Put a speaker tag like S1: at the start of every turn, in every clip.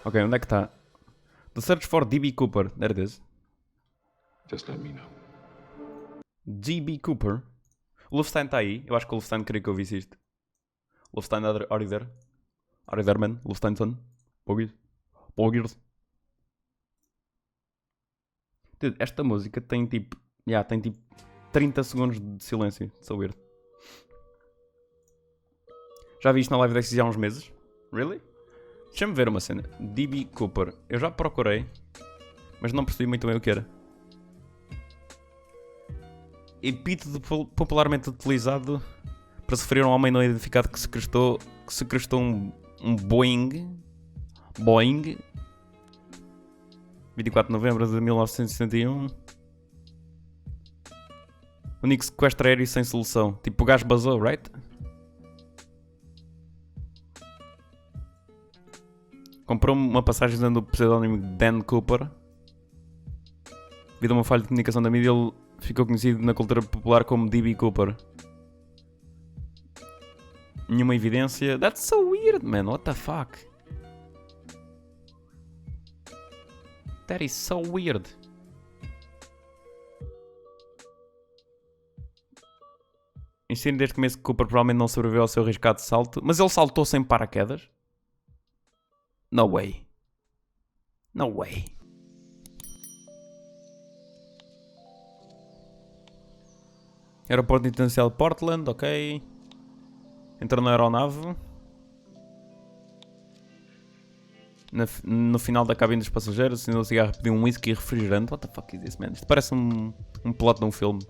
S1: Ok, onde é que está? The search for D.B. Cooper. There it is.
S2: Just let me know.
S1: D.B. Cooper. O Wolfstein está aí. Eu acho que o Wolfstein queria que eu visse isto. Wolfstein, are you there? Are you there, man? Wolfsteinson? Poggies? Dude, esta música tem tipo... tem tipo 30 segundos de silêncio. So weird. Já vi isto na live daqui há uns meses. Really? Deixa-me ver uma cena. D.B. Cooper. Eu já procurei, mas não percebi muito bem o que era. Epíteto popularmente utilizado para se referir a um homem não identificado que secretou um Boeing 24 de novembro de 1961. Único sequestro aéreo sem solução. Tipo, o gajo basou, right? Comprou-me uma passagem usando o pseudónimo Dan Cooper. Devido a uma falha de comunicação da mídia, ele ficou conhecido na cultura popular como D.B. Cooper. Nenhuma evidência. That's so weird, man. What the fuck? That is so weird. Ensino desde o começo que Cooper provavelmente não sobreviveu ao seu arriscado salto. Mas ele saltou sem paraquedas? No way. No way. Aeroporto Internacional de Portland, ok. Entrou na aeronave. No final da cabine dos passageiros, acendeu o cigarro, pediu um whisky e refrigerante. What the fuck is this, man? Isto parece um plot de um filme.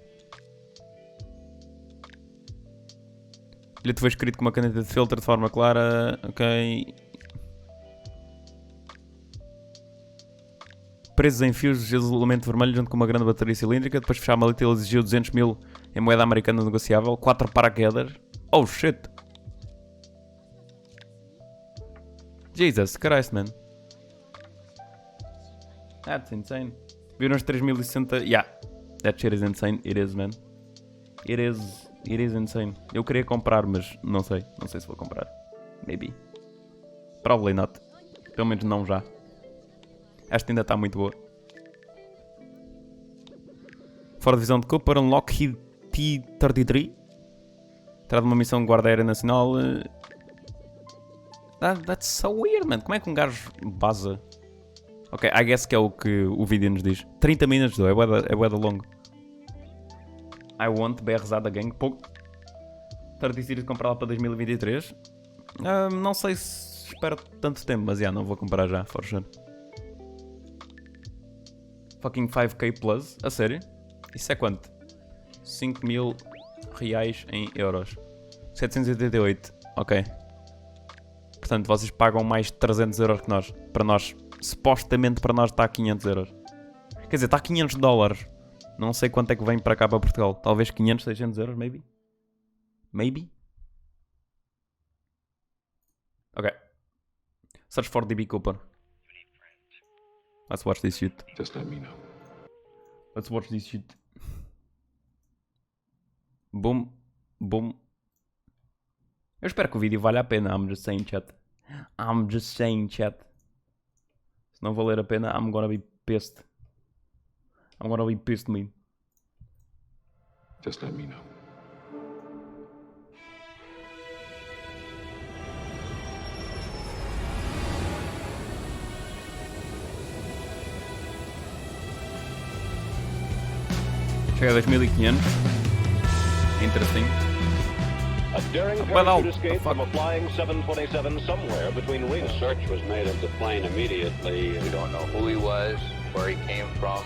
S1: O bilhete foi escrito com uma caneta de filtro de forma clara, ok. Presos em fios de isolamento vermelho junto com uma grande bateria cilíndrica. Depois de fechar a maleta, ele exigiu 200 mil em moeda americana negociável. 4 paraquedas. Oh shit! Jesus Christ, man. That's insane. Viram os 3060. Yeah, that shit is insane. It is, man. It is insane. Eu queria comprar, mas não sei. Não sei se vou comprar. Maybe. Probably not. Pelo menos não já. Esta ainda está muito boa. Fora de visão de Cooper, um Lockheed T-33. Terá de uma missão de guarda aérea nacional. That's so weird, man. Como é que um gajo baza? Ok, I guess que é o que o vídeo nos diz. 30 minutos, é bué da longo. I want BRZada Gang. Pouco. Terá de comprá-la para 2023. Não sei se espero tanto tempo, mas não vou comprar já, for sure. Fucking 5k plus, a sério? Isso é quanto? 5 mil reais em euros. 788, ok. Portanto, vocês pagam mais de 300 euros que nós. Para nós, supostamente para nós está a 500 euros. Quer dizer, está a 500 dólares. Não sei quanto é que vem para cá, para Portugal. Talvez 500, 600 euros, maybe? Maybe? Ok. Search for D.B. Cooper. Let's watch this shit.
S2: Just let me know.
S1: Let's watch this shit. Boom. Boom. Eu espero que o vídeo valha a pena. I'm just saying, chat. I'm just saying, chat. Se não valer a pena, I'm gonna be pissed. I'm gonna be pissed, me.
S2: Just let me know.
S1: Chega a 2500. Interesting.
S3: A daring parachute escape from a flying 727 somewhere between wings.
S4: A search was made of the plane immediately. We don't know who he was, where he came from,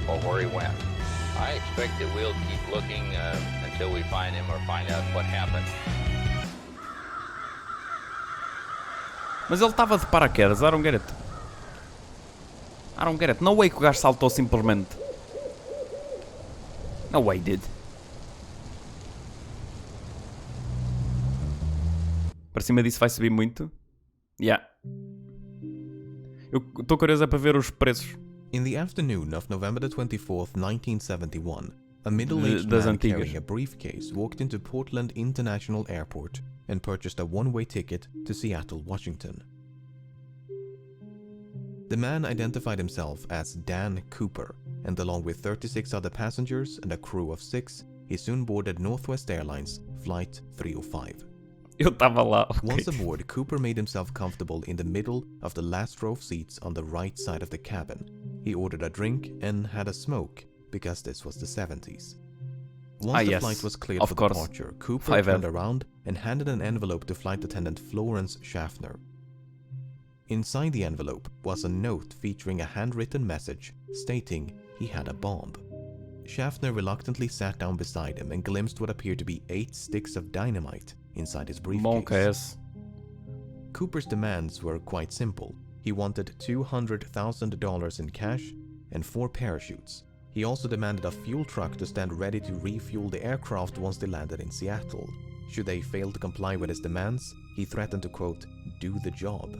S4: or where he went. I expect that we'll keep looking until we find him or find out what happened.
S1: Mas ele estava de paraquedas, I don't get it. I don't get it. No way que o gajo saltou simplesmente. No way, dude. Para cima disso vai subir muito. Yeah. Eu estou curioso para ver os preços.
S5: In the afternoon of November the 24th, 1971, a middle-aged man carrying a briefcase walked into Portland International Airport and purchased a one-way ticket to Seattle, Washington. The man identified himself as Dan Cooper, and along with 36 other passengers and a crew of 6, he soon boarded Northwest Airlines Flight 305.
S1: Eu tava lá. Okay.
S5: Once aboard, Cooper made himself comfortable in the middle of the last row of seats on the right side of the cabin. He ordered a drink and had a smoke, because this was the 70s. Once the flight was cleared for departure, Cooper turned around and handed an envelope to flight attendant Florence Schaffner. Inside the envelope was a note featuring a handwritten message stating he had a bomb. Schaffner reluctantly sat down beside him and glimpsed what appeared to be 8 sticks of dynamite inside his briefcase. Cooper's demands were quite simple. He wanted $200,000 in cash and 4 parachutes. He also demanded a fuel truck to stand ready to refuel the aircraft once they landed in Seattle. Should they fail to comply with his demands, he threatened to, quote, do the job.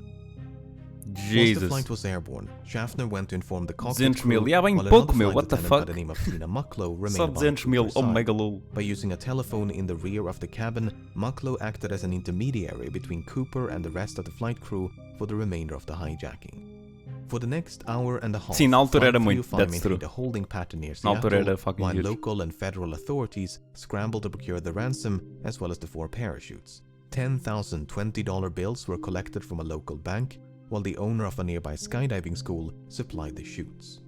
S1: Jesus.
S5: Once the flight was airborne, Schaffner went to inform the cockpit
S1: 200 mil.
S5: crew,
S1: Yeah, bem
S5: while
S1: pouco,
S5: another
S1: meu.
S5: flight
S1: What the
S5: attendant
S1: fuck?
S5: by the name of Pena remained
S1: Só
S5: by
S1: 200 mil.
S5: Cooper's
S1: Oh,
S5: side.
S1: mega lol.
S5: By using a telephone in the rear of the cabin, Mucklow acted as an intermediary between Cooper and the rest of the flight crew for the remainder of the hijacking. For the next hour and a half,
S1: Sim, na altura era muito.
S5: Flight 305
S1: That's true.
S5: maintained a holding pattern near
S1: Na altura era
S5: Seattle,
S1: fucking
S5: while
S1: huge.
S5: local and federal authorities scrambled to procure the ransom as well as the 4 parachutes. 10,000 $20 bills were collected from a local bank, while the owner of a nearby skydiving school supplied the chutes.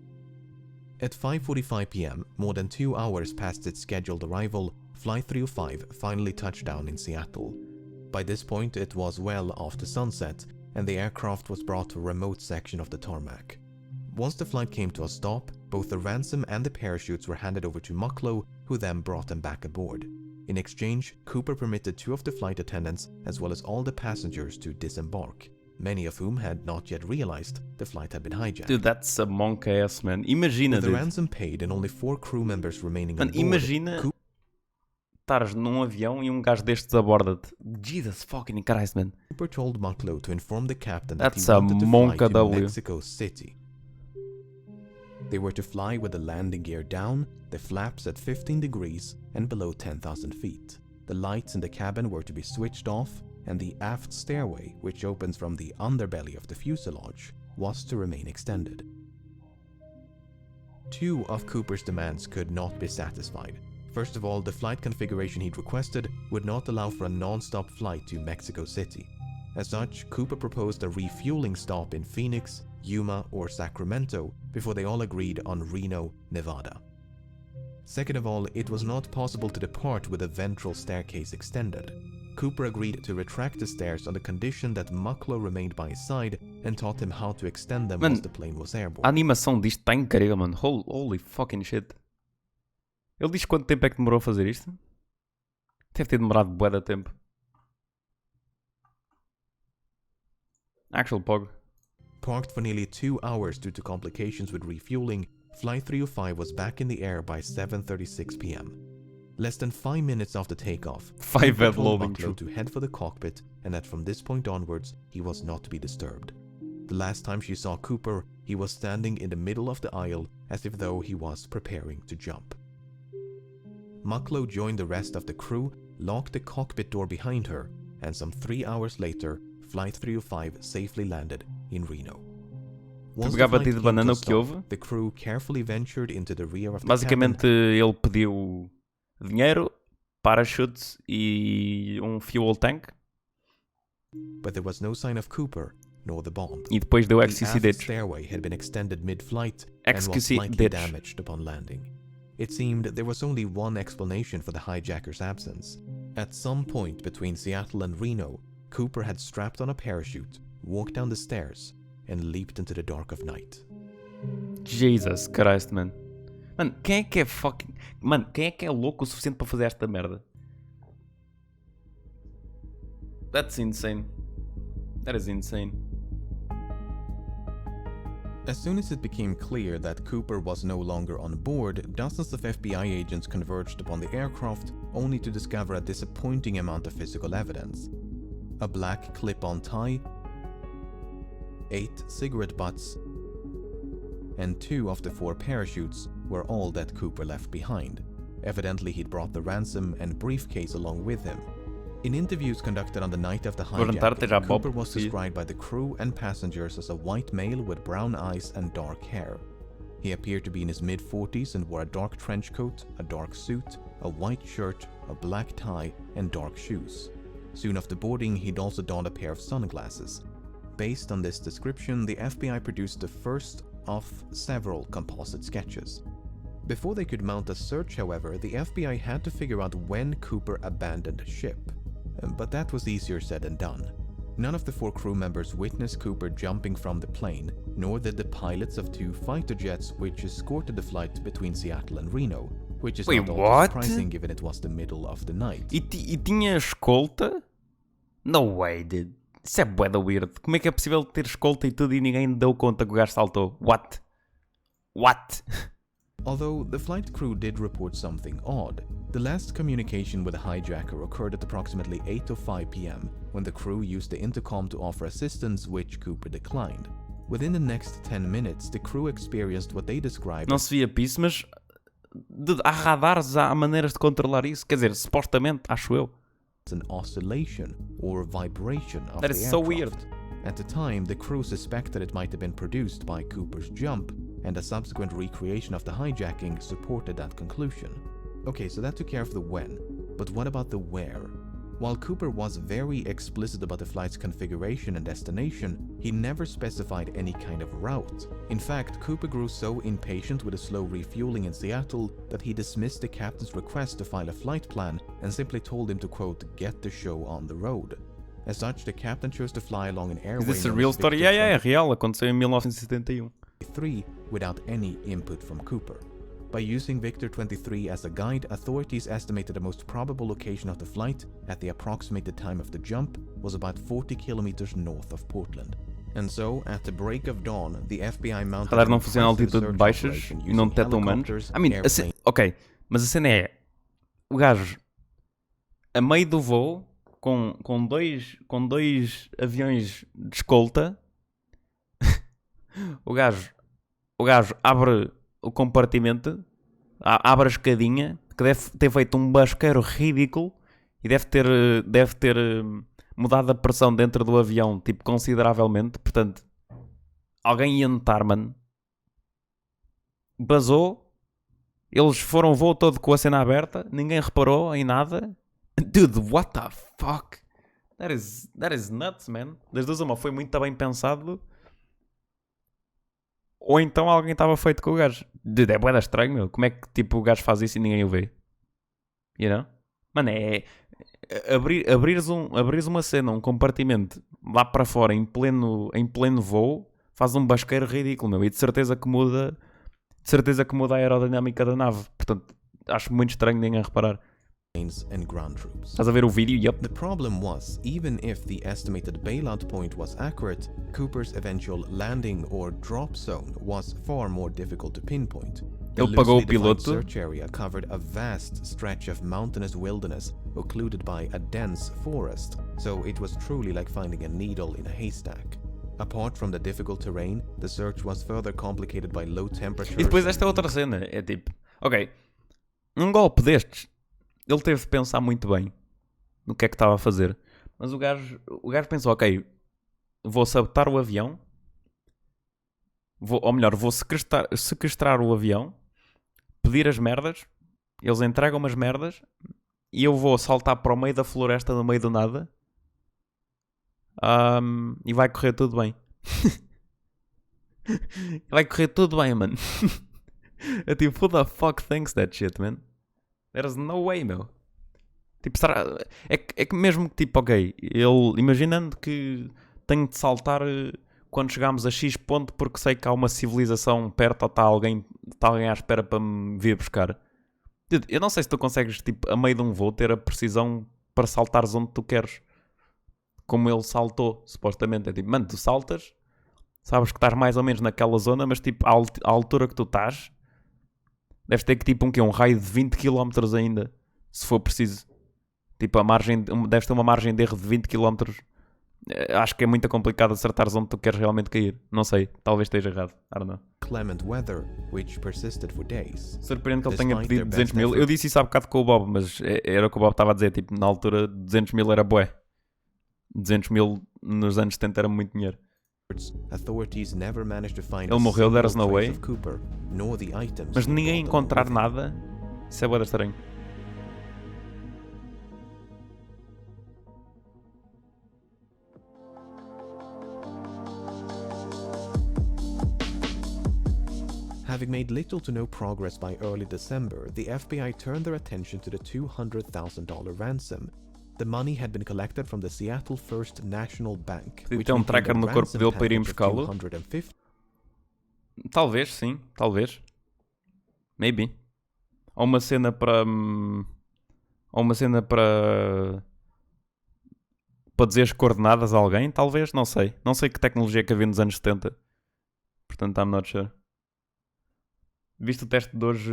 S5: At 5:45 p.m., more than 2 hours past its scheduled arrival, Flight 305 finally touched down in Seattle. By this point, it was well after sunset, and the aircraft was brought to a remote section of the tarmac. Once the flight came to a stop, both the ransom and the parachutes were handed over to Mucklow, who then brought them back aboard. In exchange, Cooper permitted 2 of the flight attendants as well as all the passengers to disembark, many of whom had not yet realized the flight had been hijacked.
S1: Dude, that's a monk ass, man. Imagina,
S5: With the
S1: dude.
S5: ransom paid and only 4 crew members remaining
S1: Man,
S5: on board,
S1: imagina estares num avião e gajo destes aborda-te. Jesus fucking Christ, man.
S5: Cooper told Mucklow to inform the captain that
S1: That's
S5: he
S1: a
S5: wanted to fly
S1: monka
S5: to
S1: W.
S5: Mexico City. They were to fly with the landing gear down, the flaps at 15 degrees and below 10,000 feet. The lights in the cabin were to be switched off, and the aft stairway, which opens from the underbelly of the fuselage, was to remain extended. 2 of Cooper's demands could not be satisfied. First of all, the flight configuration he'd requested would not allow for a non-stop flight to Mexico City. As such, Cooper proposed a refueling stop in Phoenix, Yuma, or Sacramento before they all agreed on Reno, Nevada. Second of all, it was not possible to depart with the ventral staircase extended. Cooper agreed to retract the stairs on the condition that Mucklow remained by his side and taught him how to extend them once the plane was airborne.
S1: A animação disto está incrível, mano. Holy fucking shit. Ele diz quanto tempo é que demorou a fazer isto? Deve ter demorado bué de tempo. Actual pog.
S5: Parked for nearly 2 hours due to complications with refueling, Flight 305 was back in the air by 7:36 p.m. Less than 5 minutes after takeoff, Cooper told Mucklow to head for the cockpit and that from this point onwards, he was not to be disturbed. The last time she saw Cooper, he was standing in the middle of the aisle as if though he was preparing to jump. Mucklow joined the rest of the crew, locked the cockpit door behind her, and some 3 hours later, Flight 305 safely landed in Reno. Once the flight came to a stop, the crew carefully ventured into the rear of the
S1: Basicamente,
S5: cabin.
S1: ele pediu dinheiro, parachutes e fuel tank.
S5: But there was no sign of Cooper, nor the bomb.
S1: E depois deu
S5: The
S1: XQC
S5: aft
S1: ditch.
S5: stairway had been extended mid-flight and was
S1: XQC
S5: slightly
S1: ditch.
S5: damaged upon landing. It seemed there was only one explanation for the hijacker's absence. At some point between Seattle and Reno, Cooper had strapped on a parachute, walked down the stairs, and leaped into the dark of night.
S1: Jesus Christ, man. Mano, quem é que é fucking... Mano, quem é que é louco o suficiente para fazer esta merda? That's insane. That is insane.
S5: As soon as it became clear that Cooper was no longer on board, dozens of FBI agents converged upon the aircraft, only to discover a disappointing amount of physical evidence. A black clip-on tie, 8 cigarette butts, and 2 of the 4 parachutes were all that Cooper left behind. Evidently, he'd brought the ransom and briefcase along with him. In interviews conducted on the night of the
S1: jantar, esteja a
S5: hijacking,
S1: Bob.
S5: Cooper was
S1: Sim.
S5: described by the crew and passengers as a white male with brown eyes and dark hair. He appeared to be in his mid-40s and wore a dark trench coat, a dark suit, a white shirt, a black tie, and dark shoes. Soon after boarding, he'd also donned a pair of sunglasses. Based on this description, the FBI produced the first of several composite sketches. Before they could mount a search, however, the FBI had to figure out when Cooper abandoned ship. But that was easier said than done. None of the 4 crew members witnessed Cooper jumping from the plane, nor did the pilots of 2 fighter jets which escorted the flight between Seattle and Reno, which is not all
S1: what?
S5: surprising given it was the middle of the night.
S1: E tinha escolta? No way, dude. Isso é bué da weird. Como é que é possível ter escolta e tudo e ninguém deu conta que o gajo saltou? What? What?
S5: Although the flight crew did report something odd, the last communication with the hijacker occurred at approximately 8:05 p.m. when the crew used the intercom to offer assistance, which Cooper declined. Within the next 10 minutes, the crew experienced what they described
S1: Não se via piso, mas há radares, há maneiras de controlar isso. Quer dizer, supostamente, acho eu.
S5: as an oscillation or vibration of
S1: That
S5: the
S1: is so
S5: aircraft.
S1: weird.
S5: At the time, the crew suspected it might have been produced by Cooper's jump, and a subsequent recreation of the hijacking supported that conclusion. Okay, so that took care of the when, but what about the where? While Cooper was very explicit about the flight's configuration and destination, he never specified any kind of route. In fact, Cooper grew so impatient with the slow refueling in Seattle that he dismissed the captain's request to file a flight plan and simply told him to, quote, get the show on the road. As such, the captain chose to fly along an airway
S1: Is this a
S5: known
S1: real
S5: as
S1: story?
S5: Victor
S1: É real. Aconteceu em 1971.
S5: 23 without any input from Cooper. By using Victor 23 as a guide, authorities estimated the most probable location of the flight at the approximated time of the jump was about 40 kilometers north of Portland. And so, at the break of dawn, the FBI mounted
S1: Radar
S5: an
S1: não funciona a
S5: impressive
S1: altitude
S5: search
S1: baixas
S5: operation
S1: e não
S5: using
S1: detecta humanos.
S5: helicopters,
S1: I mean,
S5: airplanes,
S1: ok, mas a cena é... O gajo, a meio do voo, com dois aviões de escolta, o gajo abre o compartimento, abre a escadinha, que deve ter feito um basqueiro ridículo e deve ter mudado a pressão dentro do avião, tipo, consideravelmente. Portanto, alguém ia notar, mano. Basou, eles foram o voo todo com a cena aberta, ninguém reparou em nada. Dude, what the fuck? That is nuts, man. Das duas uma, foi muito bem pensado. Ou então alguém estava feito com o gajo. Dude, é bué estranho, meu. Como é que tipo, o gajo faz isso e ninguém o vê? You know? Mano, é... Abrires uma cena, um compartimento lá para fora, em pleno voo, faz um basqueiro ridículo, meu. E de certeza que muda a aerodinâmica da nave. Portanto, acho muito estranho ninguém reparar.
S5: and ground troops.
S1: Estás a ver o vídeo? Yup.
S5: The problem was, even if the estimated bailout point was accurate, Cooper's eventual landing or drop zone was far more difficult to pinpoint. The
S1: Ele pagou o
S5: loosely defined
S1: piloto.
S5: search area covered a vast stretch of mountainous wilderness occluded by a dense forest, so it was truly like finding a needle in a haystack. Apart from the difficult terrain, the search was further complicated by low temperatures.
S1: E depois esta é outra cena. É tipo, ok, um golpe destes, ele teve de pensar muito bem no que é que estava a fazer. Mas o gajo pensou, ok, vou sabotar o avião, vou sequestrar o avião, pedir as merdas, eles entregam umas merdas e eu vou saltar para o meio da floresta no meio do nada e vai correr tudo bem. Vai correr tudo bem, mano. É tipo, who the fuck thinks that shit, man? There's no way, meu. Tipo, é que mesmo que, tipo, ok, ele, imaginando que tenho de saltar quando chegarmos a X ponto porque sei que há uma civilização perto ou está alguém à espera para me vir buscar. Eu não sei se tu consegues, tipo, a meio de um voo ter a precisão para saltares onde tu queres. Como ele saltou, supostamente. É tipo, mano, tu saltas, sabes que estás mais ou menos naquela zona, mas tipo, à altura que tu estás, deves ter que tipo um raio de 20 km ainda, se for preciso. Tipo, deves ter uma margem de erro de 20 km. Acho que é muito complicado acertares onde tu queres realmente cair. Não sei, talvez esteja errado. I don't know.
S5: inclement weather, which persisted for days.
S1: Surpreende que ele tenha
S5: Despite
S1: pedido
S5: their best
S1: 200 mil. Eu
S5: efforts-
S1: disse isso há bocado com o Bob, mas era o que o Bob estava a dizer. Tipo, na altura, 200 mil era bué. 200 mil nos anos 70 era muito dinheiro.
S5: Authorities never managed to find
S1: Ele
S5: a
S1: morreu,
S5: single
S1: there's no
S5: trace
S1: way.
S5: of Cooper, nor the items
S1: Mas
S5: he
S1: ninguém
S5: brought along
S1: encontrar
S5: with him.
S1: nada, isso é bué estranho.
S5: Having made little to no progress by early December, the FBI turned their attention to the $200,000 ransom. The money had been collected from the Seattle First National Bank,
S1: Podia
S5: which
S1: ter
S5: maintained
S1: tracker
S5: a
S1: no corpo
S5: ransom
S1: dele para irem
S5: package of
S1: buscá-lo.
S5: 250.
S1: Talvez, sim, talvez. Maybe. Ou uma cena para. Ou uma cena para. Para dizer as coordenadas a alguém, talvez, não sei. Não sei que tecnologia que havia nos anos 70. Portanto, I'm not sure. Viste o teste de hoje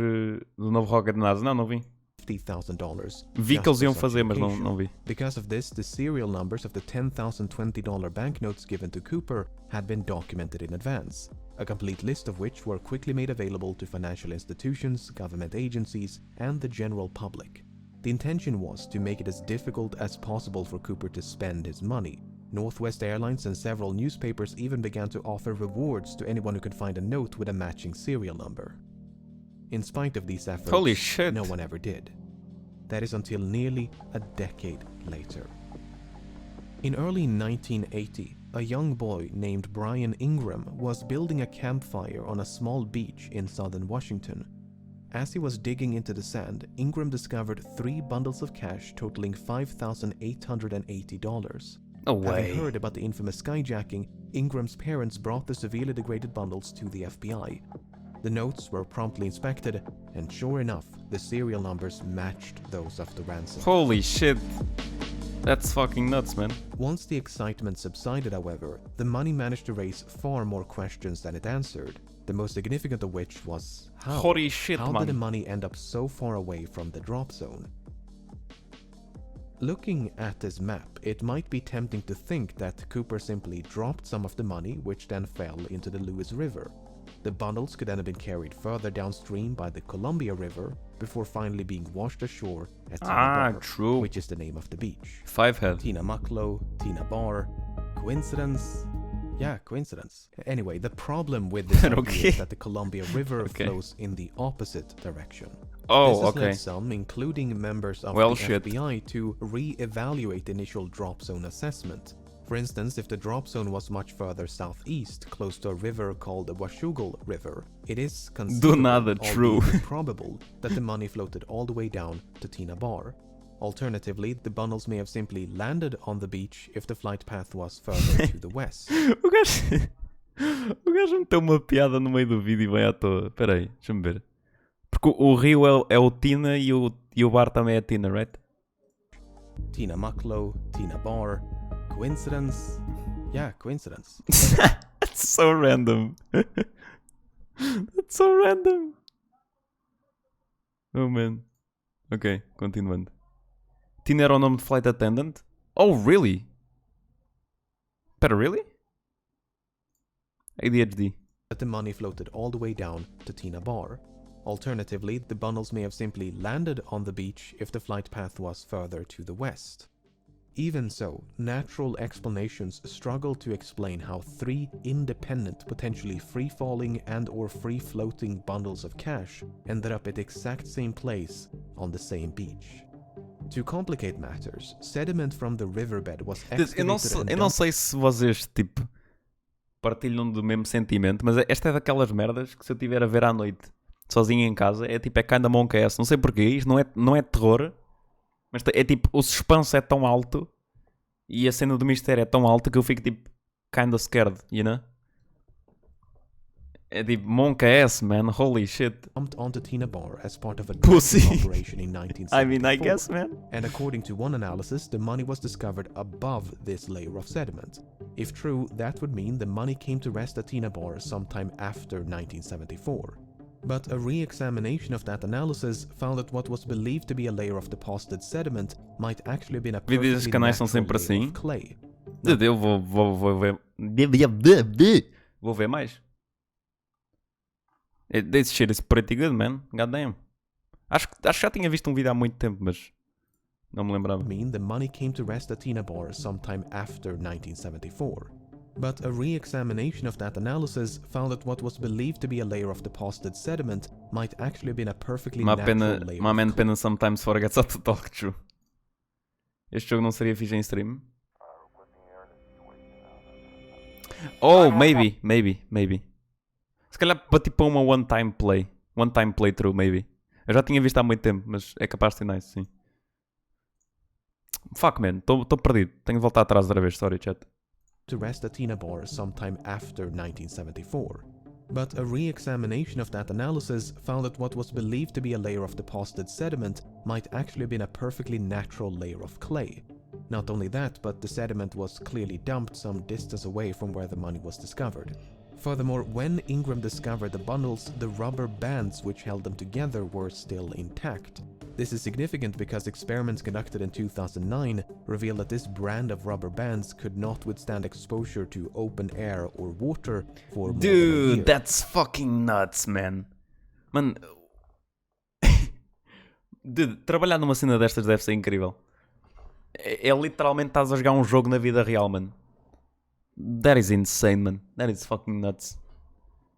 S1: do novo rocket da NASA? Não, não vi.
S5: $50,000.
S1: Vi que eles
S5: just for
S1: iam
S5: such
S1: fazer, mas
S5: occasion.
S1: não vi.
S5: Because of this, the serial numbers of the $10,020 banknotes given to Cooper had been documented in advance, a complete list of which were quickly made available to financial institutions, government agencies, and the general public. The intention was to make it as difficult as possible for Cooper to spend his money. Northwest Airlines and several newspapers even began to offer rewards to anyone who could find a note with a matching serial number. In spite of these efforts,
S1: Holy shit.
S5: no one ever did. That is until nearly a decade later. In early 1980, a young boy named Brian Ingram was building a campfire on a small beach in southern Washington. As he was digging into the sand, Ingram discovered 3 bundles of cash totaling $5,880.
S1: No way.
S5: Having heard about the infamous skyjacking, Ingram's parents brought the severely degraded bundles to the FBI. The notes were promptly inspected, and sure enough, the serial numbers matched those of the ransom.
S1: Holy shit. That's fucking nuts, man.
S5: Once the excitement subsided, however, the money managed to raise far more questions than it answered, the most significant of which was how?
S1: Holy shit,
S5: How
S1: man.
S5: did the money end up so far away from the drop zone? Looking at this map, it might be tempting to think that Cooper simply dropped some of the money, which then fell into the Lewis River. The bundles could then have been carried further downstream by the Columbia River before finally being washed ashore at Tina Bar,
S1: true.
S5: which is the name of the beach.
S1: Fivehead.
S5: Tina Mucklow, Tina Bar. Coincidence? Yeah, coincidence. Anyway, the problem with this idea
S1: Okay.
S5: is that the Columbia River
S1: Okay.
S5: flows in the opposite direction.
S1: Oh,
S5: This has
S1: okay.
S5: led some, including members of
S1: Well,
S5: the
S1: shit.
S5: FBI, to re-evaluate the initial drop zone assessment. For instance, if the drop zone was much further southeast, close to a river called the Washougal River, it is considerable,
S1: nada, true.
S5: albeit improbable, that the money floated all the way down to Tina Bar. Alternatively, the bundles may have simply landed on the beach if the flight path was further to the west.
S1: O gajo... O gajo meteu uma piada no meio do vídeo e bem à toa. Espera aí, deixa-me ver. Porque o rio é o Tina e o bar também é Tina, right?
S5: Tina Mucklow, Tina Bar. Coincidence? Yeah, coincidence.
S1: That's so random. That's so random. Oh man. Ok, continuando. Tina era o nome de flight attendant? Oh, really? Pera, really? ADHD.
S5: That the money floated all the way down to Tina Bar. Alternatively, the bundles may have simply landed on the beach if the flight path was further to the west. Even so, natural explanations struggle to explain how 3 independent, potentially free-falling and/or free-floating bundles of cash ended up at the exact same place on the same beach. To complicate matters, sediment from the riverbed was
S1: Eu não,
S5: excavated and
S1: eu não
S5: dumped.
S1: sei se vocês, tipo, partilham do mesmo sentimento, mas esta é daquelas merdas que se eu estiver a ver à noite, sozinho em casa, é tipo, é kinda monk ass. Não sei porquê, isto não é terror, mas é tipo, o suspense é tão alto e a cena do mistério é tão alta que eu fico tipo, kinda scared, you know? É tipo, monk ass, man, holy shit.
S5: Dumped onto Tina Bar as part of a
S1: Pussy.
S5: dredging operation in 1974.
S1: I mean, I guess, man.
S5: And according to one analysis, the money was discovered above this layer of sediment. If true, that would mean the money came to rest at Tina Bar sometime after 1974. But a re-examination of that analysis found that what was believed to be a layer of deposited sediment might actually have been a
S1: Vídeos
S5: perfectly
S1: canais são
S5: natural
S1: sempre
S5: layer
S1: assim.
S5: of clay.
S1: Eu vou ver. Vou ver mais. This shit is pretty good, man. Goddamn. Acho que já tinha visto um vídeo há muito tempo, mas não me lembrava.
S5: The money came to rest at Tina Bar sometime after 1974. But a re-examination of that analysis found that what was believed to be a layer of deposited sediment might actually have been a perfectly natural layer.
S1: My man Pena sometimes forgets how to talk, true. Este jogo não seria fixe em stream? Oh, maybe. Se calhar para tipo uma one-time playthrough, maybe. Eu já tinha visto há muito tempo, mas é capaz de ser nice, sim. Fuck, man, estou perdido. Tenho de voltar atrás outra vez, sorry, chat.
S5: To rest at Tina Bar sometime after 1974. But a re-examination of that analysis found that what was believed to be a layer of deposited sediment might actually have been a perfectly natural layer of clay. Not only that, but the sediment was clearly dumped some distance away from where the money was discovered. Furthermore, when Ingram discovered the bundles, the rubber bands which held them together were still intact. This is significant because experiments conducted in 2009 revealed that this brand of rubber bands could not withstand exposure to open air or water for more than a year.
S1: Dude, that's fucking nuts, man. Mano... Dude, trabalhar numa cena destas deve ser incrível. É literalmente estás a jogar um jogo na vida real, mano. That is insane, man. That is fucking nuts.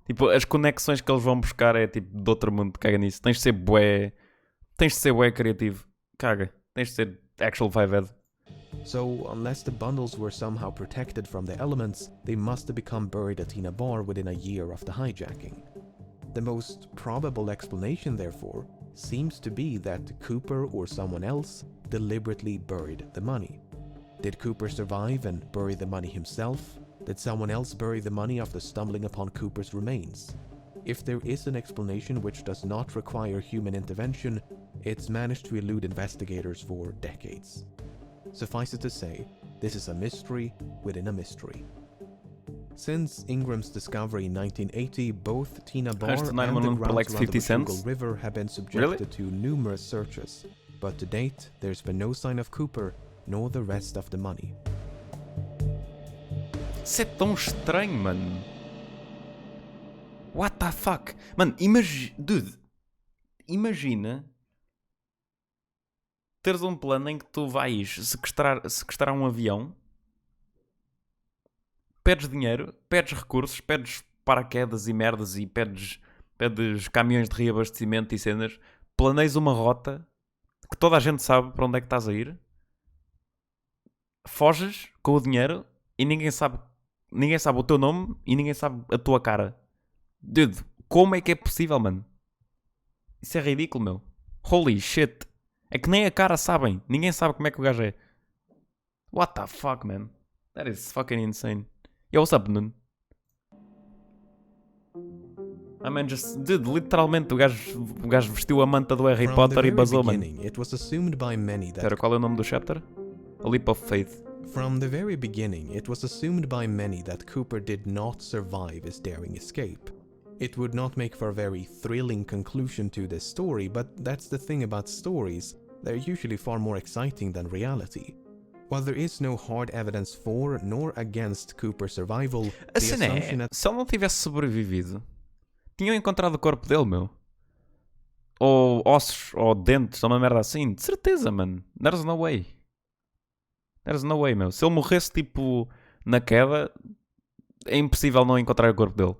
S1: Tipo, as conexões que eles vão buscar é tipo de outro mundo. Caga nisso. Tens de ser bué criativo. Caga. Tens de ser actual 5-head.
S5: So, unless the bundles were somehow protected from the elements, they must have become buried at Tina Bar within a year of the hijacking. The most probable explanation, therefore, seems to be that Cooper or someone else deliberately buried the money. Did Cooper survive and bury the money himself? Did someone else bury the money after stumbling upon Cooper's remains? If there is an explanation which does not require human intervention, it's managed to elude investigators for decades. Suffice it to say, this is a mystery within a mystery. Since Ingram's discovery in 1980, both Tina Bar and the grounds around the Washougal River have been subjected to numerous searches, but to date, there's been no sign of Cooper nor the rest of the money.
S1: Isso é tão estranho, mano. What the fuck? Mano, imagina teres um plano em que tu vais sequestrar um avião, pedes dinheiro, pedes recursos, pedes paraquedas e merdas e pedes caminhões de reabastecimento e cenas, planeias uma rota que toda a gente sabe para onde é que estás a ir, foges com o dinheiro e ninguém sabe o teu nome e ninguém sabe a tua cara. Dude, como é que é possível, mano? Isso é ridículo, meu. Holy shit. É que nem a cara sabem. Ninguém sabe como é que o gajo é. What the fuck, man? That is fucking insane. Yo, what's up, Nun? I mean, dude, literalmente o gajo vestiu a manta do Harry Potter e basou, mano. Espera, qual é o nome do chapter? A Leap of Faith.
S5: From the very beginning, it was assumed by many that Cooper did not survive his daring escape. It would not make for a very thrilling conclusion to this story, but that's the thing about stories, they're usually far more exciting than reality. While there is no hard evidence for nor against Cooper's survival,
S1: a cena é, se ele não tivesse sobrevivido, tinham encontrado o corpo dele, meu. Ou ossos, ou dentes, ou uma merda assim. De certeza, mano. There's no way. There's no way, meu. Se ele morresse, tipo, na queda, é impossível não encontrar o corpo dele.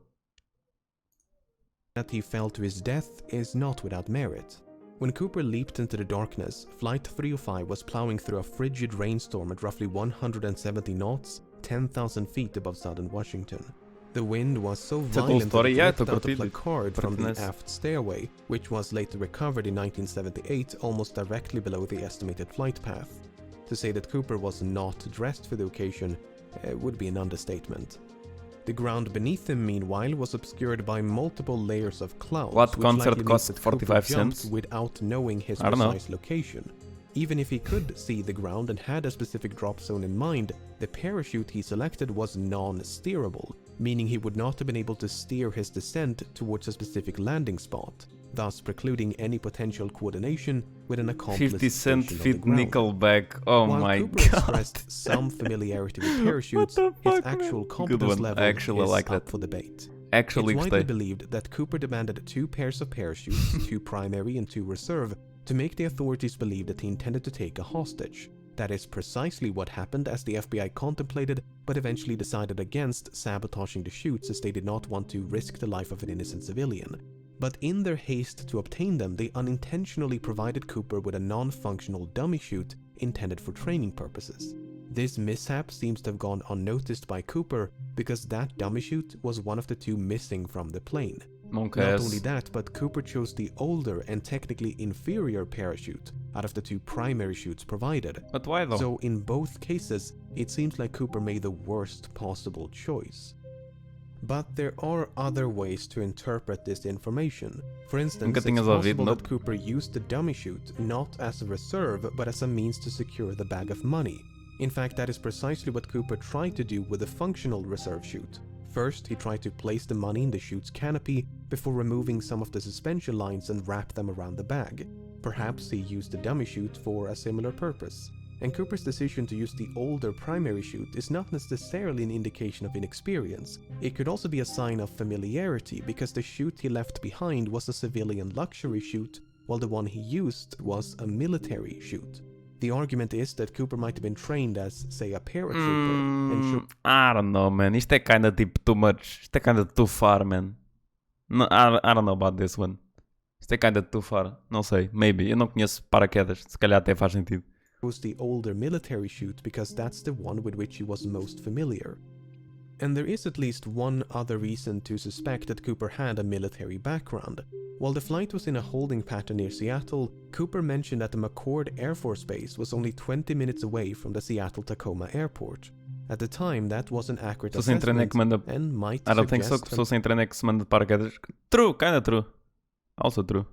S5: That he fell to his death is not without merit. When Cooper leaped into the darkness, Flight 305 was plowing through a frigid rainstorm at roughly 170 knots, 10,000 feet above southern Washington. The wind was so violent that it ripped out a placard from the aft stairway, which was later recovered in 1978 almost directly below the estimated flight path. To say that Cooper was not dressed for the occasion would be an understatement. The ground beneath him, meanwhile, was obscured by multiple layers of clouds,
S1: what concert cost 45 cents?
S5: Without knowing his precise location. Even if he could see the ground and had a specific drop zone in mind, the parachute he selected was non-steerable, meaning he would not have been able to steer his descent towards a specific landing spot, thus precluding any potential coordination with an accomplice.
S1: 50 Cent fit Nickelback. Oh
S5: While
S1: my
S5: Cooper
S1: god.
S5: expressed some familiarity with parachutes, his actual competence level is up for debate.
S1: actually
S5: It's widely
S1: gostei.
S5: believed that Cooper demanded 2 pairs of parachutes, 2 primary and 2 reserve, to make the authorities believe that he intended to take a hostage. That is precisely what happened, as the FBI contemplated, but eventually decided against sabotaging the chutes, as they did not want to risk the life of an innocent civilian. But in their haste to obtain them, they unintentionally provided Cooper with a non-functional dummy chute intended for training purposes. This mishap seems to have gone unnoticed by Cooper, because that dummy chute was one of the 2 missing from the plane. Not only that, but Cooper chose the older and technically inferior parachute out of the 2 primary chutes provided.
S1: But why though?
S5: So in both cases, it seems like Cooper made the worst possible choice. But there are other ways to interpret this information. For instance, it's possible that Cooper used the dummy chute not as a reserve, but as a means to secure the bag of money. In fact, that is precisely what Cooper tried to do with the functional reserve chute. First, he tried to place the money in the chute's canopy before removing some of the suspension lines and wrap them around the bag. Perhaps he used the dummy chute for a similar purpose. And Cooper's decision to use the older primary chute is not necessarily an indication of inexperience. It could also be a sign of familiarity, because the chute he left behind was a civilian luxury chute, while the one he used was a military chute. The argument is that Cooper might have been trained as, say, a paratrooper and
S1: I don't know, man. Isto é kinda tipo too much. Isto é kinda too far, man. No, I don't know about this one. Isto é kinda too far. Não sei. Maybe. Eu não conheço paraquedas. Se calhar até faz sentido.
S5: was the older military chute because that's the one with which he was most familiar. And there is at least one other reason to suspect that Cooper had a military background. While the flight was in a holding pattern near Seattle, Cooper mentioned that the McCord Air Force Base was only 20 minutes away from the Seattle-Tacoma airport. At the time, that was an accurate assessment and might
S1: I don't think so. Pessoa sem treino é que se manda de paraquedas. True, kinda true. Also true.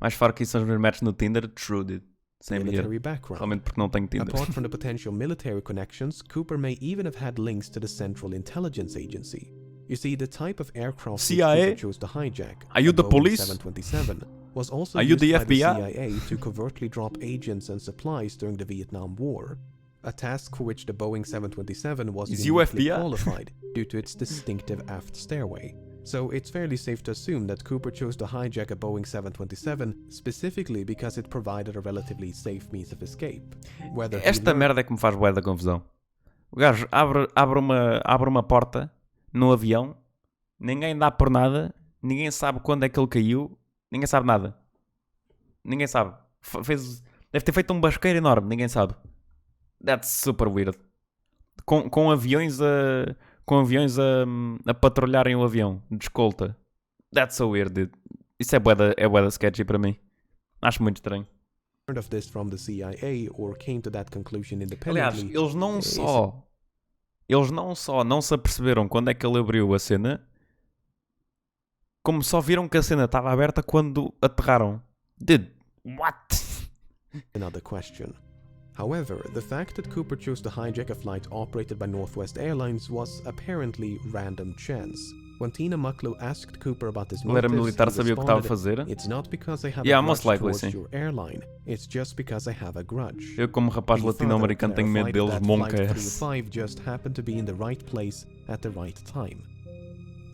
S1: Mais far que isso são os meus matches no Tinder. True, dude. Same
S5: military
S1: here.
S5: background.
S1: Somente porque não tenho Tinder.
S5: Apart from the potential military connections, Cooper may even have had links to the Central Intelligence Agency. You see, the type of aircraft
S1: CIA?
S5: Cooper chose to hijack,
S1: Are you the
S5: Boeing
S1: police?
S5: 727, was also
S1: Are you
S5: used
S1: the
S5: by
S1: FBI?
S5: the CIA to covertly drop agents and supplies during the Vietnam War. A task for which the Boeing 727 was
S1: Is you
S5: uniquely
S1: FBI?
S5: qualified due to its distinctive aft stairway. So it's fairly safe to assume that Cooper chose to hijack a Boeing 727 specifically because it provided a relatively safe means of escape.
S1: Esta merda é que me faz bué da confusão. O gajo abre uma porta no avião, ninguém dá por nada, ninguém sabe quando é que ele caiu, ninguém sabe nada. Ninguém sabe. Deve ter feito um basqueiro enorme, ninguém sabe. That's super weird. Com aviões a patrulharem o avião de escolta. That's so weird, dude. Isso é bué da sketchy para mim. Acho muito estranho.
S5: Of this from the CIA or came to that conclusion independently.
S1: Aliás, eles não só não se aperceberam quando é que ele abriu a cena, como só viram que a cena estava aberta quando aterraram. Dude, what?
S5: Another question. However, the fact that Cooper chose to hijack a flight operated by Northwest Airlines was apparently random chance. When Tina Mucklow asked Cooper about his motives,
S1: militar,
S5: he
S1: sabia o que estava a fazer?
S5: It's not because I have
S1: Yeah,
S5: a
S1: most
S5: grudge
S1: likely,
S5: towards
S1: sim.
S5: your airline. It's just because I have a grudge.
S1: Eu, como rapaz
S5: He
S1: latino-americano, tenho medo
S5: further
S1: deles,
S5: clarified that
S1: monca.
S5: Flight 305 just happened to be in the right place at the right time.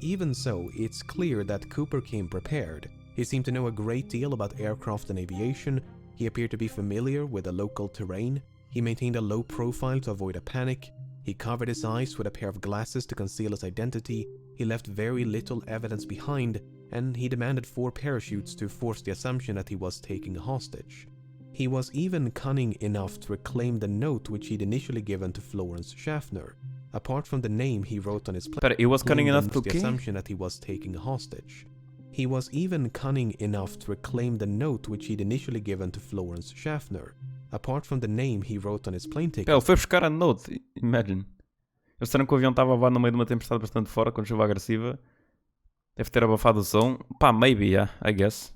S5: Even so, it's clear that Cooper came prepared. He seemed to know a great deal about aircraft and aviation. He appeared to be familiar with the local terrain. He maintained a low profile to avoid a panic. He covered his eyes with a pair of glasses to conceal his identity. He left very little evidence behind, and he demanded 4 parachutes to force the assumption that he was taking a hostage. He was even cunning enough to reclaim the note which he'd initially given to Florence Schaffner. Apart from the name he wrote on his plate,
S1: He was cunning enough to
S5: the assumption that he was taking a hostage. He was even cunning enough to reclaim the note which he'd initially given to Florence Schaffner. Apart from the name he wrote on his plane ticket.
S1: Ele foi buscar a note, imagine. Eles disseram que o avião estava a voar no meio de uma tempestade bastante fora, com chuva agressiva. Deve ter abafado o som. Pá, maybe, yeah, I guess.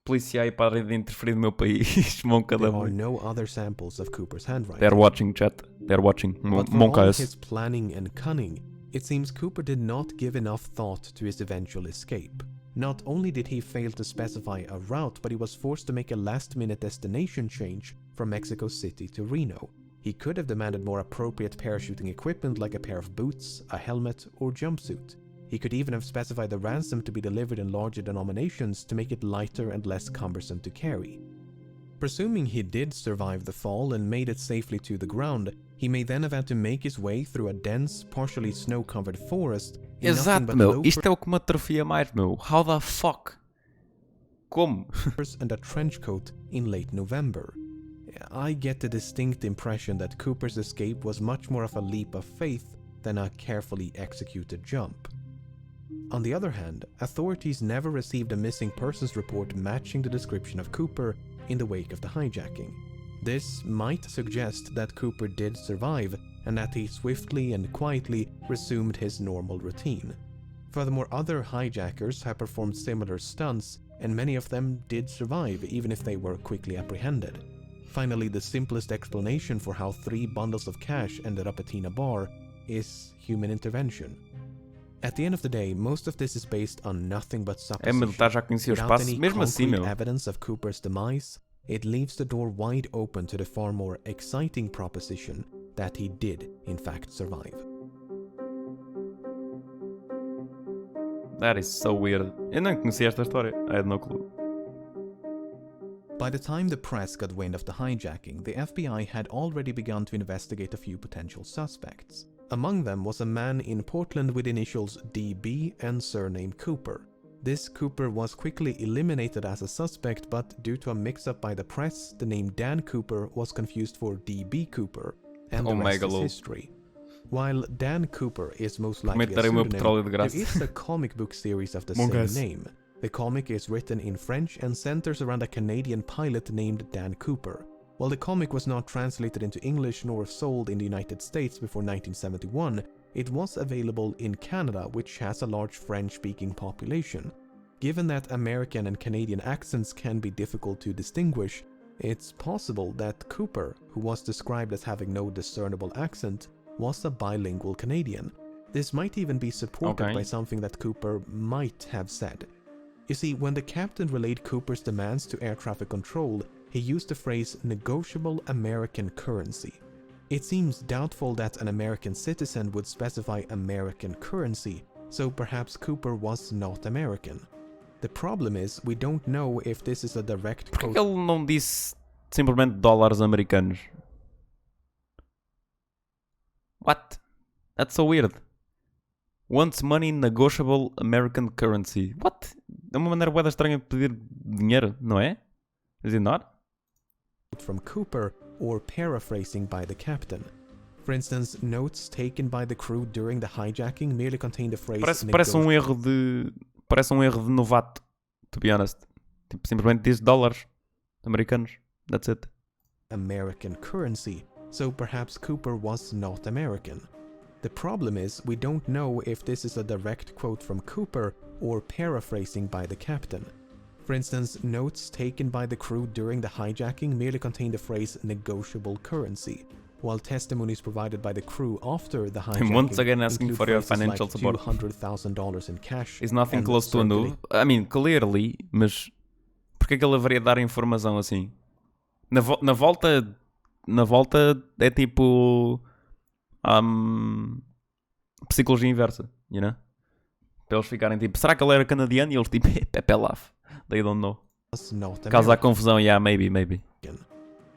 S1: Polícia aí para de interferir no meu país.
S5: There are no other samples of Cooper's handwriting.
S1: They're watching, chat. They're watching.
S5: But for all his planning and cunning, it seems Cooper did not give enough thought to his eventual escape. Not only did he fail to specify a route, but he was forced to make a last-minute destination change from Mexico City to Reno. He could have demanded more appropriate parachuting equipment like a pair of boots, a helmet, or jumpsuit. He could even have specified the ransom to be delivered in larger denominations to make it lighter and less cumbersome to carry. Presuming he did survive the fall and made it safely to the ground, he may then have had to make his way through a dense, partially snow-covered forest.
S1: Exato, meu. Isto é o que me atrofia mais, meu. How the fuck? Como?
S5: And a trench coat in late November. I get the distinct impression that Cooper's escape was much more of a leap of faith than a carefully executed jump. On the other hand, authorities never received a missing persons report matching the description of Cooper in the wake of the hijacking. This might suggest that Cooper did survive and that he swiftly and quietly resumed his normal routine. Furthermore, other hijackers have performed similar stunts, and many of them did survive even if they were quickly apprehended. Finally, the simplest explanation for how 3 bundles of cash ended up at Tina Bar is human intervention. At the end of the day, most of this is based on nothing but supposition. Without any concrete evidence of Cooper's demise, it leaves the door wide open to the far more exciting proposition that he did, in fact, survive.
S1: That is so weird. Eu não conhecia esta história. I had no clue.
S5: By the time the press got wind of the hijacking, the FBI had already begun to investigate a few potential suspects. Among them was a man in Portland with initials DB and surname Cooper. This Cooper was quickly eliminated as a suspect, but due to a mix-up by the press, the name Dan Cooper was confused for DB Cooper, and the rest is history. While Dan Cooper is most likely a pseudonym, there is a comic book series of the same name. The comic is written in French and centers around a Canadian pilot named Dan Cooper. While the comic was not translated into English nor sold in the United States before 1971, it was available in Canada, which has a large French-speaking population. Given that American and Canadian accents can be difficult to distinguish, it's possible that Cooper, who was described as having no discernible accent, was a bilingual Canadian. This might even be supported by something that Cooper might have said. You see, when the captain relayed Cooper's demands to air traffic control, he used the phrase negotiable American currency. It seems doubtful that an American citizen would specify American currency, so perhaps Cooper was not American. The problem is, we don't know if this is a direct quote.
S1: Por que ele não disse simplesmente dólares americanos? What? That's so weird. Wants money in negotiable American currency. What? É uma maneira bué estranha de pedir dinheiro, não é? Is it not?
S5: From Cooper or paraphrasing by the captain. For instance, notes taken by the crew during the hijacking merely contain the phrase
S1: parece um erro de novato, to be honest. Tipo, simplesmente diz dólares americanos. That's it.
S5: American currency. So perhaps Cooper was not American. The problem is, we don't know if this is a direct quote from Cooper or paraphrasing by the captain. For instance, notes taken by the crew during the hijacking merely contain the phrase negotiable currency, while testimonies provided by the crew after the hijacking
S1: once again asking for your financial support.
S5: $200,000 in cash
S1: is nothing close to a no. I mean, clearly, mas porque é que ele haveria de dar informação assim? Na volta é tipo psicologia inversa, you know? Para eles ficarem tipo, será que ele era canadiano? E eles tipo, pepelaf. They don't know. Causa a confusão, yeah, maybe.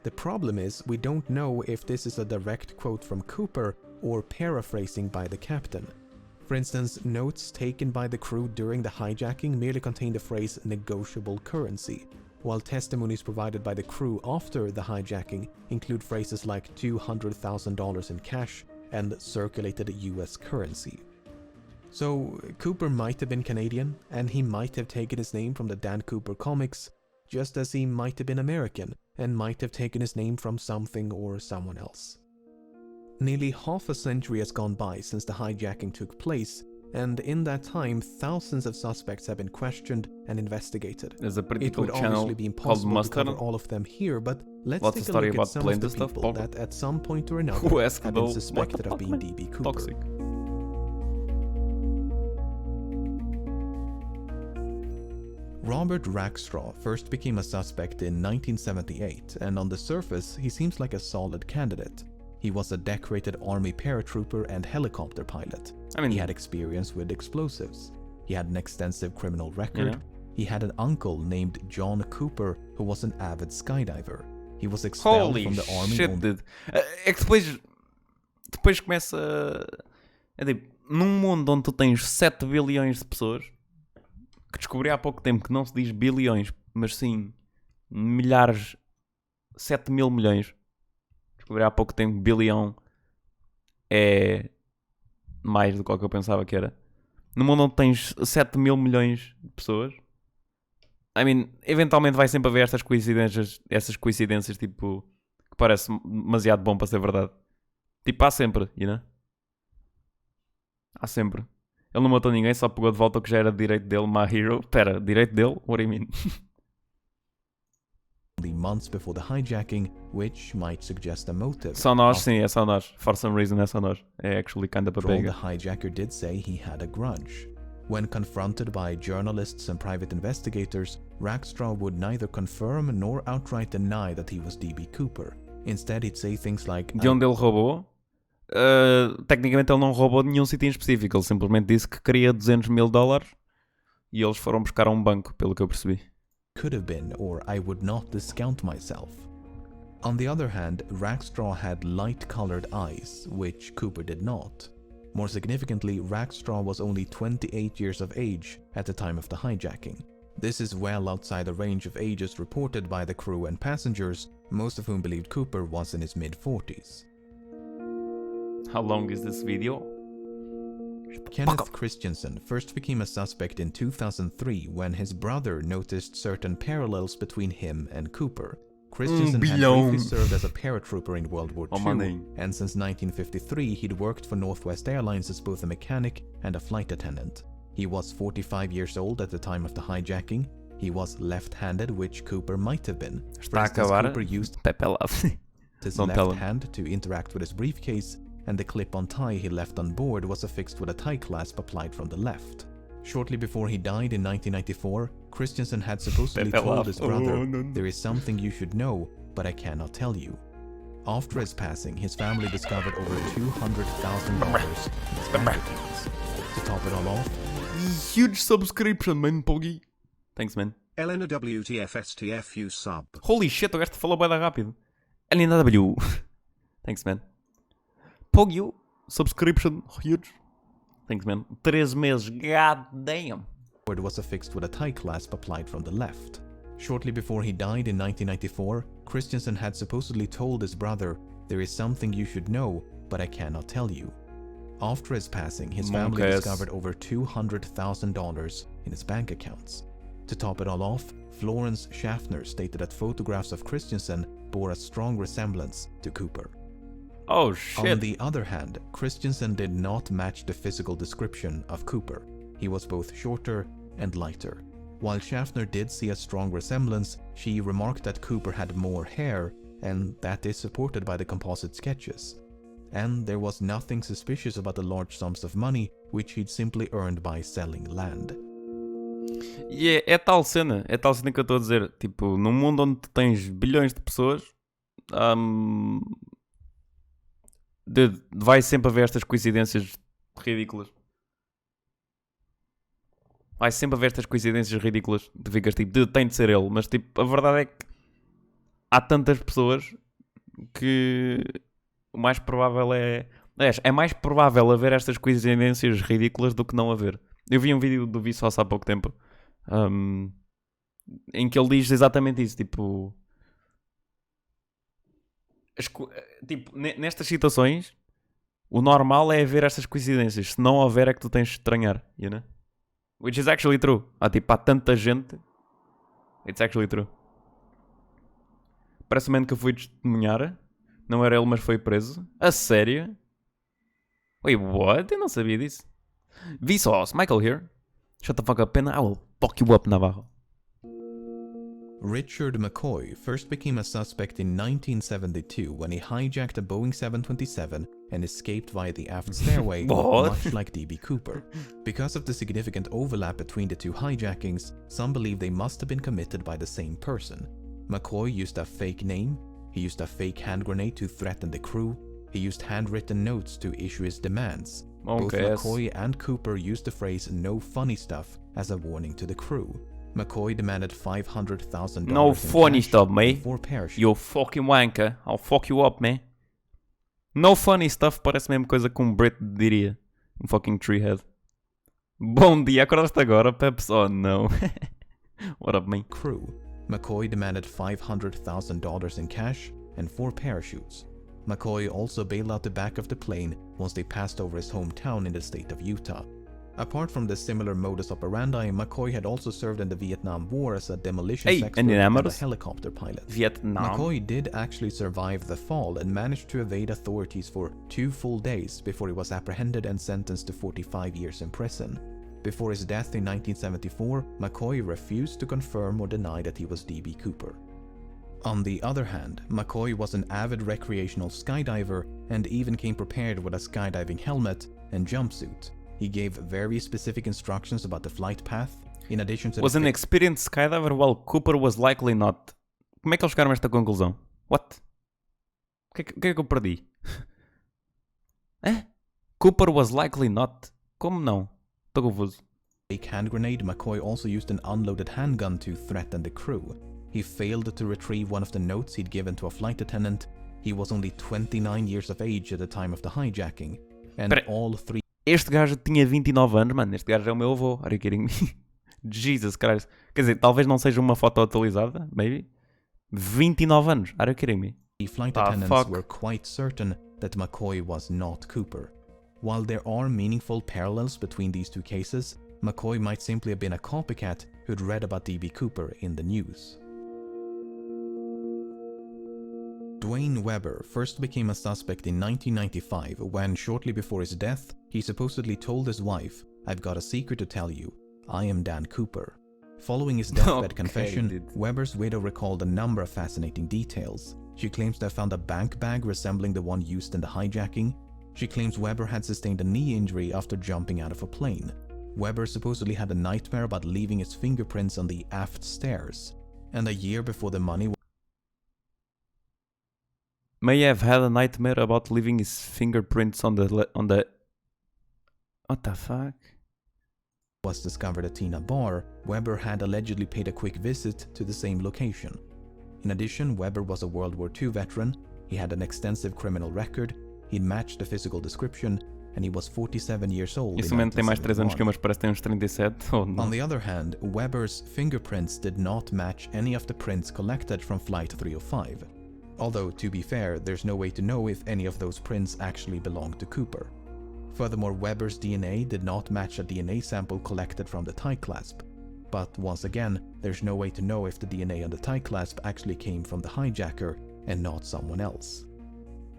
S5: The problem is, we don't know if this is a direct quote from Cooper or paraphrasing by the captain. For instance, notes taken by the crew during the hijacking merely contain the phrase negotiable currency, while testimonies provided by the crew after the hijacking include phrases like $200,000 in cash and circulated US currency. So, Cooper might have been Canadian, and he might have taken his name from the Dan Cooper comics, just as he might have been American, and might have taken his name from something or someone else. Nearly half a century has gone by since the hijacking took place, and in that time, thousands of suspects have been questioned and investigated.
S1: There's a pretty
S5: it
S1: cool
S5: would
S1: channel
S5: obviously be impossible
S1: called
S5: to cover
S1: Mustard.
S5: all of them here, but let's
S1: Lots
S5: take
S1: of
S5: a
S1: story
S5: look at
S1: about
S5: some of
S1: planes
S5: the
S1: and stuff,
S5: people
S1: Paul.
S5: that at some point or another
S1: Who asked
S5: have been
S1: about
S5: suspected of being
S1: man?
S5: DB Cooper.
S1: Toxic.
S5: Robert Rackstraw first became a suspect in 1978, and on the surface, he seems like a solid candidate. He was a decorated army paratrooper and helicopter pilot.
S1: I mean,
S5: he had experience with explosives. He had an extensive criminal record.
S1: Yeah.
S5: He had an uncle named John Cooper who was an avid skydiver. He was expelled
S1: holy
S5: from the army.
S1: Shit, dude. É que depois começa. É tipo, num mundo onde tu tens 7 bilhões de pessoas, que descobri há pouco tempo que não se diz bilhões, mas sim milhares, 7 mil milhões. Descobri há pouco tempo que bilhão é mais do que o que eu pensava que era. No mundo onde tens 7 mil milhões de pessoas, I mean, eventualmente vai sempre haver essas coincidências tipo, que parece demasiado bom para ser verdade. Tipo, há sempre, you know? Há sempre. Ele não matou ninguém, só pegou de volta o que já era de direito dele, My Hero. Pera, direito dele? What do you mean?
S5: Months before the hijacking, which might suggest a motive.
S1: Só nós, sim, é só nós. For some reason é só nós. É actually kind of a
S5: The
S1: pega.
S5: hijacker did say he had a grudge. When confronted by journalists and private investigators, Rackstraw would neither confirm nor outright deny that he was D.B. Cooper. Instead, he'd say things like,
S1: De onde ele roubou? Tecnicamente ele não roubou de nenhum sítio em específico. Ele simplesmente disse que queria $200 mil e eles foram buscar a um banco, pelo que eu percebi.
S5: could have been, or I would not discount myself. On the other hand, Rackstraw had light-colored eyes, which Cooper did not. More significantly, Rackstraw was only 28 years of age at the time of the hijacking. This is well outside the range of ages reported by the crew and passengers, most of whom believed Cooper was in his mid-40s.
S1: How long is this video?
S5: Kenneth Christensen first became a suspect in 2003 when his brother noticed certain parallels between him and Cooper. Christensen had briefly served as a paratrooper in World War II, and since 1953 he'd worked for Northwest Airlines as both a mechanic and a flight attendant. He was 45 years old at the time of the hijacking. He was left-handed, which Cooper might have been. For instance, Cooper used his left hand to interact with his briefcase, and the clip-on tie he left on board was affixed with a tie clasp applied from the left. Shortly before he died in 1994, Christensen had supposedly told his brother, "There is something you should know, but I cannot tell you." After his passing, his family discovered over $200,000 in his bank accounts. To top it all off,
S1: huge subscription, man, Poggy. Thanks, man.
S6: Elena WTFSTFU sub.
S1: Holy shit, o gajo falou bué da rápido. Elena W. Thanks, man. Poggy, subscription, huge. Thanks, man. 13 meses, god damn.
S5: It was affixed with a tie clasp applied from the left. Shortly before he died in 1994, Christensen had supposedly told his brother, "There is something you should know, but I cannot tell you." After his passing, his family discovered over $200,000 in his bank accounts. To top it all off, Florence Schaffner stated that photographs of Christensen bore a strong resemblance to Cooper.
S1: Oh shit.
S5: On the other hand, Christensen did not match the physical description of Cooper. He was both shorter and lighter. While Schaffner did see a strong resemblance, she remarked that Cooper had more hair, and that is supported by the composite sketches. And there was nothing suspicious about the large sums of money which he'd simply earned by selling land.
S1: E é tal cena que eu estou a dizer. Tipo, num mundo onde tu tens bilhões de pessoas, vai sempre haver estas coincidências ridículas. Vai sempre haver estas coincidências ridículas. Tu ficas tipo, tem de ser ele. Mas tipo, a verdade é que há tantas pessoas que o mais provável é mais provável haver estas coincidências ridículas do que não haver. Eu vi um vídeo do Vsauce há pouco tempo em que ele diz exatamente isso. Tipo, nestas situações o normal é haver estas coincidências. Se não houver é que tu tens de estranhar, you know? Which is actually true. Há tanta gente. It's actually true. Parece mesmo que eu fui testemunhar. Não era ele, mas foi preso. A sério? Wait, what? Eu não sabia disso. Vsauce, Michael here. Shut the fuck up, Pena. I will fuck you up, Navarro.
S5: Richard McCoy first became a suspect in 1972 when he hijacked a Boeing 727 and escaped via the aft stairway, much like D.B. Cooper. Because of the significant overlap between the two hijackings, some believe they must have been committed by the same person. McCoy used a fake name, he used a fake hand grenade to threaten the crew, He used handwritten notes to issue his demands. Both
S1: Okay, yes.
S5: McCoy and Cooper used the phrase "no funny stuff" as a warning to the crew. McCoy demanded $500,000
S1: No
S5: in
S1: funny
S5: cash
S1: stuff,
S5: and
S1: mate.
S5: 4 parachutes.
S1: You fucking wanker. I'll fuck you up, man. No funny stuff parece mesmo coisa que Brett diria. Fucking treehead. Bom dia, acordaste agora, Peps? Oh, no. What up, man?
S5: Crew. McCoy demanded $500,000 in cash and 4 parachutes. McCoy also bailed out the back of the plane once they passed over his hometown in the state of Utah. Apart from the similar modus operandi, McCoy had also served in the Vietnam War as a demolitions expert and a helicopter pilot.
S1: Vietnam.
S5: McCoy did actually survive the fall and managed to evade authorities for 2 full days before he was apprehended and sentenced to 45 years in prison. Before his death in 1974, McCoy refused to confirm or deny that he was D.B. Cooper. On the other hand, McCoy was an avid recreational skydiver and even came prepared with a skydiving helmet and jumpsuit. He gave very specific instructions about the flight path, in addition to...
S1: Was an experienced skydiver while Cooper was likely not. Como é que eles chegaram a esta conclusão? What? O que é que eu perdi? Cooper was likely not. Como não? Estou confuso.
S5: A hand grenade, McCoy also used an unloaded handgun to threaten the crew. He failed to retrieve one of the notes he'd given to a flight attendant. He was only 29 years of age at the time of the hijacking. And all 3...
S1: Este gajo tinha 29 anos, mano. Este gajo é o meu avô. Are you kidding me? Jesus Christ. Quer dizer, talvez não seja uma foto atualizada, maybe. 29 anos. Are you kidding me?
S5: The flight attendants were quite certain that McCoy was not Cooper. While there are meaningful parallels between these two cases, McCoy might simply have been a copycat who'd read about D.B. Cooper in the news. Dwayne Webber first became a suspect in 1995 when, shortly before his death, he supposedly told his wife, "I've got a secret to tell you. I am Dan Cooper." Following his deathbed confession, Webber's widow recalled a number of fascinating details. She claims to have found a bank bag resembling the one used in the hijacking. She claims Webber had sustained a knee injury after jumping out of a plane. Webber supposedly had a nightmare about leaving his fingerprints on the aft stairs. And a year before the money
S1: may have had a nightmare about leaving his fingerprints on the... What the fuck?
S5: Was discovered at Tina Bar, Webber had allegedly paid a quick visit to the same location. In addition, Webber was a World War II veteran, he had an extensive criminal record, he'd matched the physical description, and he was 47 years old.
S1: Esse momento tem mais 3 anos que eu, mas parece que tem uns 37. Oh, no.
S5: On the other hand, Webber's fingerprints did not match any of the prints collected from Flight 305. Although, to be fair, there's no way to know if any of those prints actually belonged to Cooper. Furthermore, Webber's DNA did not match a DNA sample collected from the tie clasp. But once again, there's no way to know if the DNA on the tie clasp actually came from the hijacker and not someone else.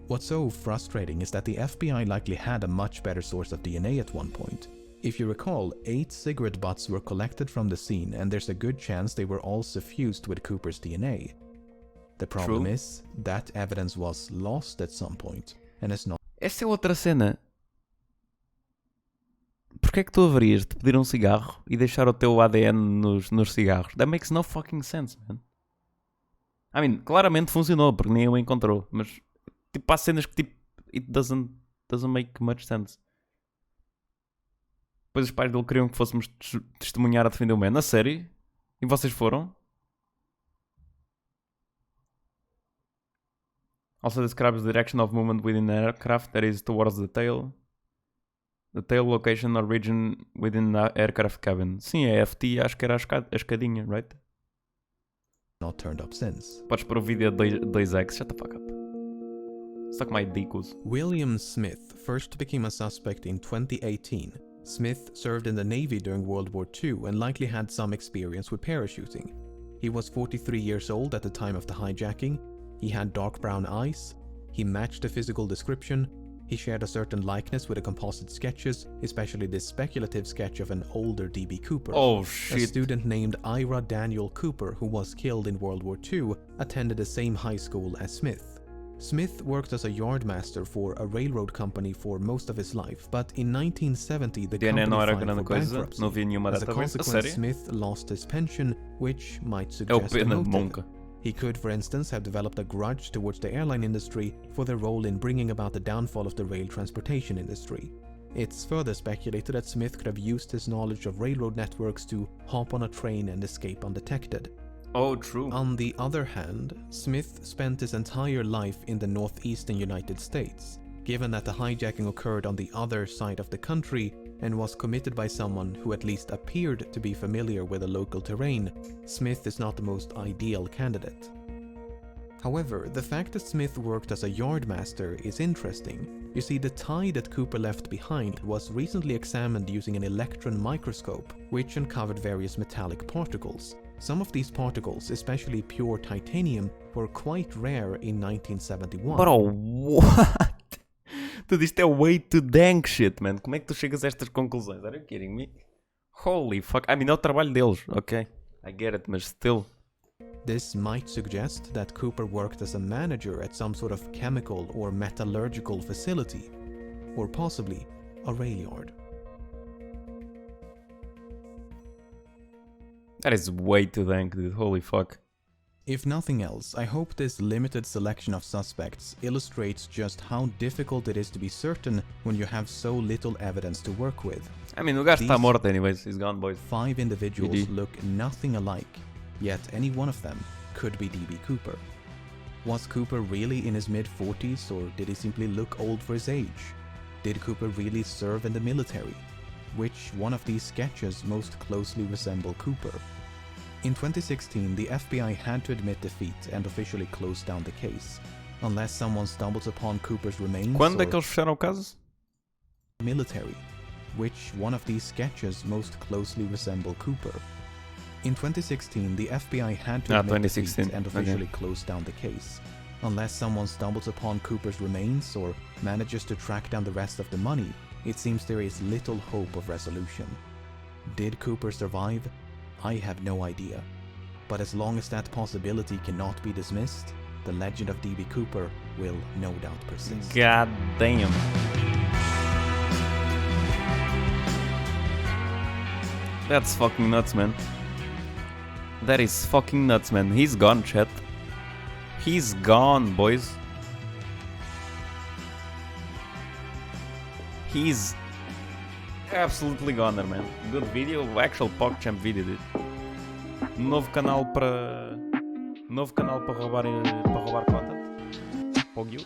S5: What's so frustrating is that the FBI likely had a much better source of DNA at one point. If you recall, 8 cigarette butts were collected from the scene and there's a good chance they were all suffused with Cooper's DNA. The problem is, that evidence was lost at some point, and is not...
S1: Essa é outra cena. Porquê é que tu haverias de pedir um cigarro e deixar o teu ADN nos cigarros? That makes no fucking sense, man. I mean, claramente funcionou, porque ninguém o encontrou, mas tipo, há cenas que tipo, it doesn't make much sense. Depois os pais dele queriam que fôssemos testemunhar a defender o man. A sério? E vocês foram? Also describes the direction of movement within an aircraft, that is towards the tail location or region within the aircraft cabin. Sim, a FT acho que era a escadinha, right?
S5: Not turned up since.
S1: Podes pôr o vídeo 2x, shut the fuck up. Suck my dicos.
S5: William Smith first became a suspect in 2018. Smith served in the Navy during World War II and likely had some experience with parachuting. He was 43 years old at the time of the hijacking. He had dark brown eyes, he matched the physical description, he shared a certain likeness with the composite sketches, especially this speculative sketch of an older D.B. Cooper.
S1: Oh shit.
S5: A student named Ira Daniel Cooper, who was killed in World War II, attended the same high school as Smith. Smith worked as a yardmaster for a railroad company for most of his life, but in 1970 the company filed for bankruptcy.
S1: Não vi nenhuma
S5: As a
S1: database.
S5: consequence, Smith lost his pension, which might suggest a motive. He could, for instance, have developed a grudge towards the airline industry for their role in bringing about the downfall of the rail transportation industry. It's further speculated that Smith could have used his knowledge of railroad networks to hop on a train and escape undetected.
S1: Oh, true.
S5: On the other hand, Smith spent his entire life in the northeastern United States. Given that the hijacking occurred on the other side of the country and was committed by someone who at least appeared to be familiar with the local terrain, Smith is not the most ideal candidate. However, the fact that Smith worked as a yardmaster is interesting. You see, the tie that Cooper left behind was recently examined using an electron microscope, which uncovered various metallic particles. Some of these particles, especially pure titanium, were quite rare in 1971.
S1: Bro, what? Dude, isto é way too dang shit, man. Como é que tu chegas a estas conclusões? Are you kidding me? Holy fuck. I mean, é o trabalho deles, ok? I get it, mas still.
S5: This might suggest that Cooper worked as a manager at some sort of chemical or metallurgical facility, or possibly a rail yard.
S1: That is way too dang, dude. Holy fuck.
S5: If nothing else, I hope this limited selection of suspects illustrates just how difficult it is to be certain when you have so little evidence to work with.
S1: I mean, o gajo está morto anyways. He's gone, boys.
S5: 5 individuals
S1: GG.
S5: look nothing alike, yet any one of them could be D.B. Cooper. Was Cooper really in his mid-40s, or did he simply look old for his age? Did Cooper really serve in the military? Which one of these sketches most closely resemble Cooper? In 2016, the FBI had to admit defeat and officially close down the case, unless someone stumbles upon Cooper's remains.
S1: Quando é que eles fecharam o caso?
S5: Military. Which one of these sketches most closely resemble Cooper? In 2016, the FBI had to admit defeat and officially close down the case, unless someone stumbles upon Cooper's remains or manages to track down the rest of the money. It seems there is little hope of resolution. Did Cooper survive? I have no idea. But as long as that possibility cannot be dismissed, the legend of D.B. Cooper will no doubt persist.
S1: God damn. That's fucking nuts, man. That is fucking nuts, man. He's gone, chat. He's gone, boys. He's absolutely gone there, man. Good video, actual PogChamp video, dude. Novo canal para roubar content. Pog you.